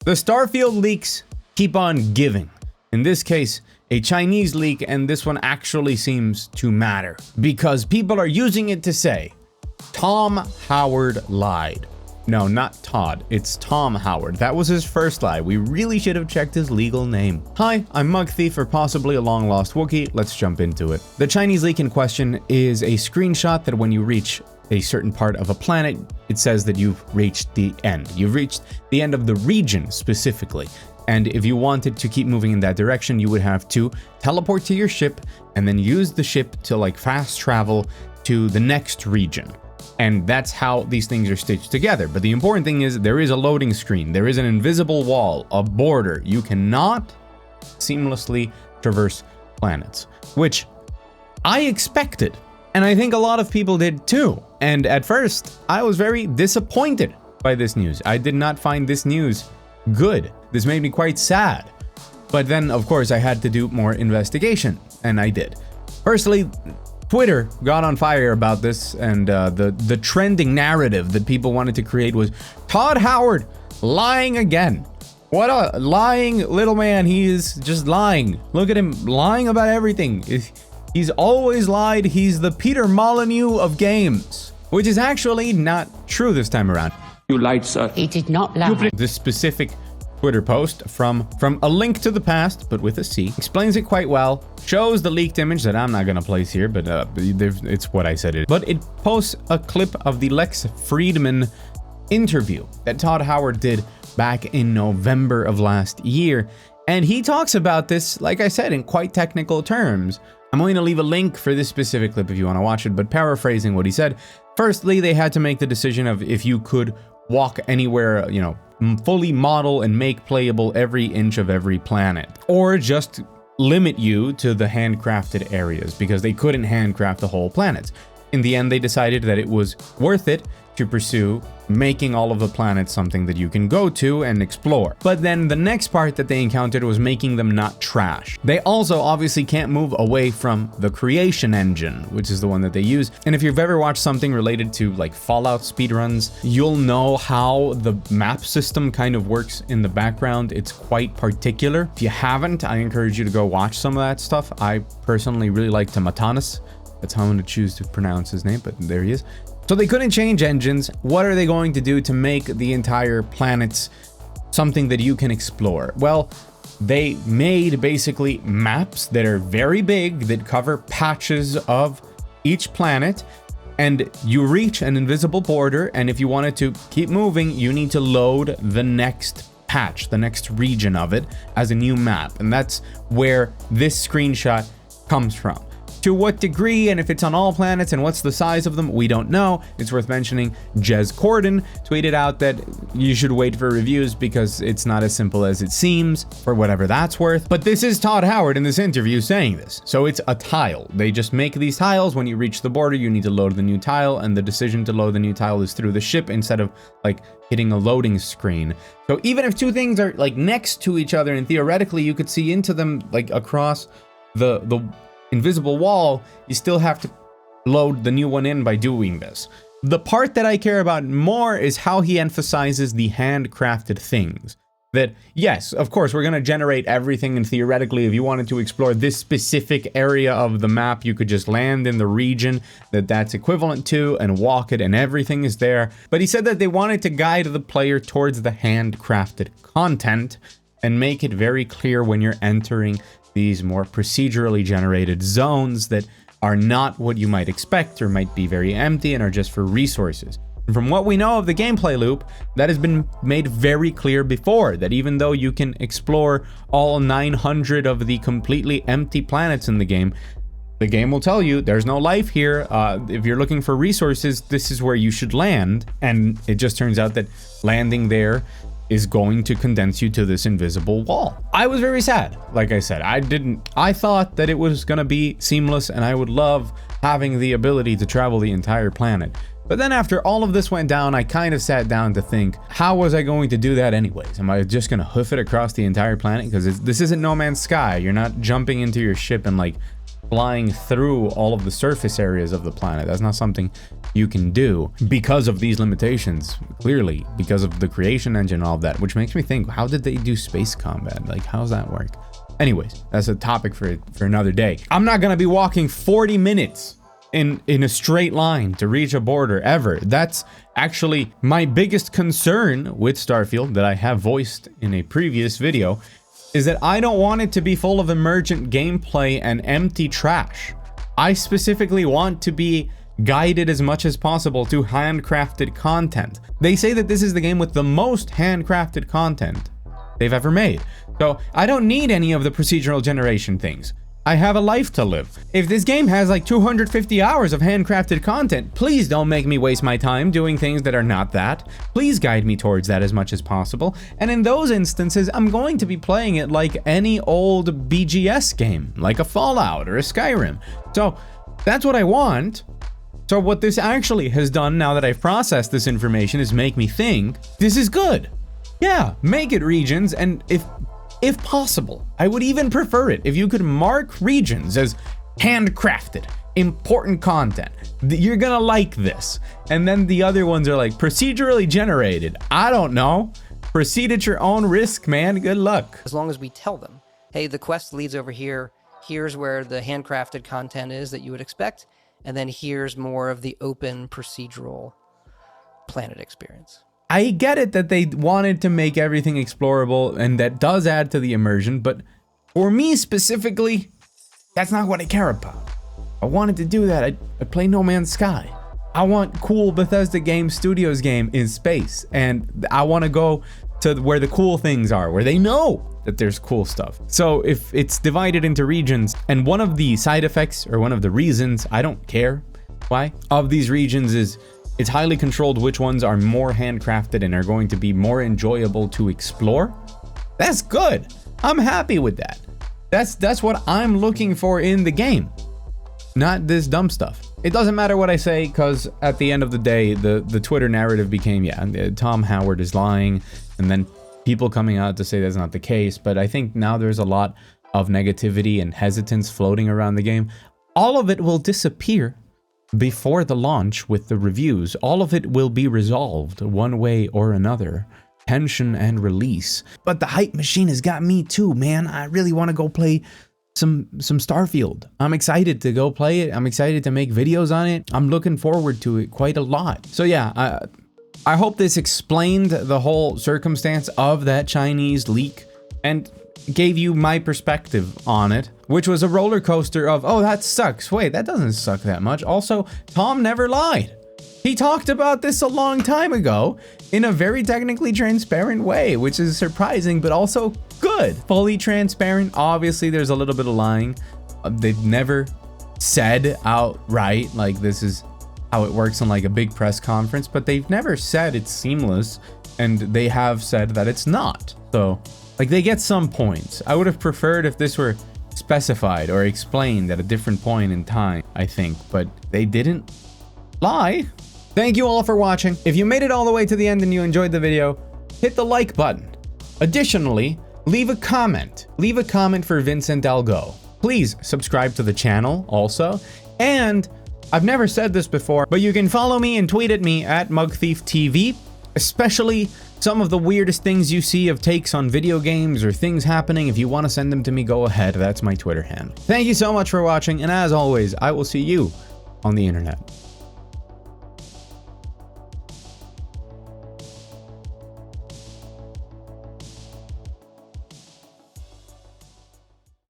The Starfield leaks keep on giving. In this case, a Chinese leak, and this one actually seems to matter because people are using it to say, Tom Howard lied. No, not Todd, it's Tom Howard. That was his first lie. We really should have checked his legal name. Hi, I'm Mugthief, or possibly a long-lost Wookiee. Let's jump into it. The Chinese leak in question is a screenshot that when you reach a certain part of a planet, it says that you've reached the end. You've reached the end of the region specifically. And if you wanted to keep moving in that direction, you would have to teleport to your ship and then use the ship to like fast travel to the next region. And that's how these things are stitched together. But the important thing is there is a loading screen. There is an invisible wall, a border. You cannot seamlessly traverse planets, which I expected. And I think a lot of people did too. And at first, I was very disappointed by this news. I did not find this news good. This made me quite sad. But then, of course, I had to do more investigation, and I did. Firstly, Twitter got on fire about this, and the trending narrative that people wanted to create was Todd Howard lying again. What a lying little man. He is just lying. Look at him lying about everything. He's always lied. He's the Peter Molyneux of games, which is actually not true this time around. You lied, sir. He did not lie. This specific Twitter post from A Link to the Past, but with a C, explains it quite well, shows the leaked image that I'm not going to place here, but it's what I said it is. But it posts a clip of the Lex Friedman interview that Todd Howard did back in November of last year. And he talks about this, like I said, in quite technical terms. I'm going to leave a link for this specific clip if you want to watch it, but paraphrasing what he said, firstly, they had to make the decision of if you could walk anywhere, you know, fully model and make playable every inch of every planet, or just limit you to the handcrafted areas because they couldn't handcraft the whole planet. In the end, they decided that it was worth it to pursue making all of the planets something that you can go to and explore. But then the next part that they encountered was making them not trash. They also obviously can't move away from the creation engine, which is the one that they use. And if you've ever watched something related to like Fallout speedruns, you'll know how the map system kind of works in the background. It's quite particular. If you haven't, I encourage you to go watch some of that stuff. I personally really like Tamatanis. That's how I'm going to choose to pronounce his name, but there he is. So they couldn't change engines. What are they going to do to make the entire planets something that you can explore? Well, they made basically maps that are very big, that cover patches of each planet, and you reach an invisible border, and if you wanted to keep moving, you need to load the next patch, the next region of it, as a new map. And that's where this screenshot comes from. To what degree, and if it's on all planets, and what's the size of them, we don't know. It's worth mentioning Jez Corden tweeted out that you should wait for reviews because it's not as simple as it seems, for whatever that's worth. But this is Todd Howard in this interview saying this. So it's a tile. They just make these tiles. When you reach the border, you need to load the new tile, and the decision to load the new tile is through the ship instead of like hitting a loading screen. So even if two things are like next to each other, and theoretically you could see into them like across the invisible wall, you still have to load the new one in by doing this. The part that I care about more is how he emphasizes the handcrafted things. That, yes, of course, we're going to generate everything, and theoretically, if you wanted to explore this specific area of the map, you could just land in the region that's equivalent to and walk it, and everything is there. But he said that they wanted to guide the player towards the handcrafted content and make it very clear when you're entering these more procedurally generated zones that are not what you might expect or might be very empty and are just for resources. And from what we know of the gameplay loop, that has been made very clear before, that even though you can explore all 900 of the completely empty planets in the game will tell you there's no life here. If you're looking for resources, this is where you should land. And it just turns out that landing there is going to condense you to this invisible wall. I was very sad. Like I said, I thought that it was gonna be seamless and I would love having the ability to travel the entire planet. But then after all of this went down, I kind of sat down to think, how was I going to do that anyways? Am I just gonna hoof it across the entire planet? Because this isn't No Man's Sky. You're not jumping into your ship and like flying through all of the surface areas of the planet. That's not something you can do because of these limitations, clearly, because of the creation engine and all of that, which makes me think, how did they do space combat? Like, how does that work? Anyways, that's a topic for another day. I'm not gonna be walking 40 minutes in a straight line to reach a border ever. That's actually my biggest concern with Starfield that I have voiced in a previous video, is that I don't want it to be full of emergent gameplay and empty trash. I specifically want to be guided as much as possible to handcrafted content. They say that this is the game with the most handcrafted content they've ever made. So I don't need any of the procedural generation things. I have a life to live. If this game has like 250 hours of handcrafted content, please don't make me waste my time doing things that are not that. Please guide me towards that as much as possible. And in those instances, I'm going to be playing it like any old BGS game, like a Fallout or a Skyrim. So that's what I want. So what this actually has done, now that I've processed this information, is make me think, this is good. Yeah, make it regions, and if possible, I would even prefer it if you could mark regions as handcrafted, important content. You're gonna like this. And then the other ones are like procedurally generated. I don't know. Proceed at your own risk, man. Good luck. As long as we tell them, hey, the quest leads over here. Here's where the handcrafted content is that you would expect. And then here's more of the open procedural planet experience. I get it that they wanted to make everything explorable, and that does add to the immersion, but for me specifically, that's not what I care about. I wanted to do that. I'd play No Man's Sky. I want cool Bethesda Game Studios game in space, and I want to go to where the cool things are, where they know that there's cool stuff. So if it's divided into regions, and one of the side effects, or one of the reasons, I don't care why, of these regions is it's highly controlled which ones are more handcrafted and are going to be more enjoyable to explore. That's good. I'm happy with that. That's what I'm looking for in the game, not this dumb stuff. It doesn't matter what I say, because at the end of the day, the Twitter narrative became, yeah, Tom Howard is lying, and then people coming out to say that's not the case. But I think now there's a lot of negativity and hesitance floating around the game. All of it will disappear before the launch with the reviews. All of it will be resolved one way or another. Tension and release. But the hype machine has got me too, man. I really want to go play some Starfield. I'm excited to go play it. I'm excited to make videos on it. I'm looking forward to it quite a lot. So yeah, I hope this explained the whole circumstance of that Chinese leak and gave you my perspective on it, which was a roller coaster of, oh, that sucks. Wait, that doesn't suck that much. Also, Tom never lied. He talked about this a long time ago in a very technically transparent way, which is surprising, but also good. Fully transparent. Obviously, there's a little bit of lying. They've never said outright, like, this is how it works on like a big press conference, but they've never said it's seamless, and they have said that it's not. So, like, they get some points. I would have preferred if this were specified or explained at a different point in time, I think, but they didn't lie. Thank you all for watching. If you made it all the way to the end and you enjoyed the video, hit the like button. Additionally, leave a comment. Leave a comment for Vincent Algo. Please subscribe to the channel also. And I've never said this before, but you can follow me and tweet at me at Mugthief TV, especially some of the weirdest things you see of takes on video games or things happening. If you want to send them to me, go ahead. That's my Twitter handle. Thank you so much for watching, and as always, I will see you on the internet.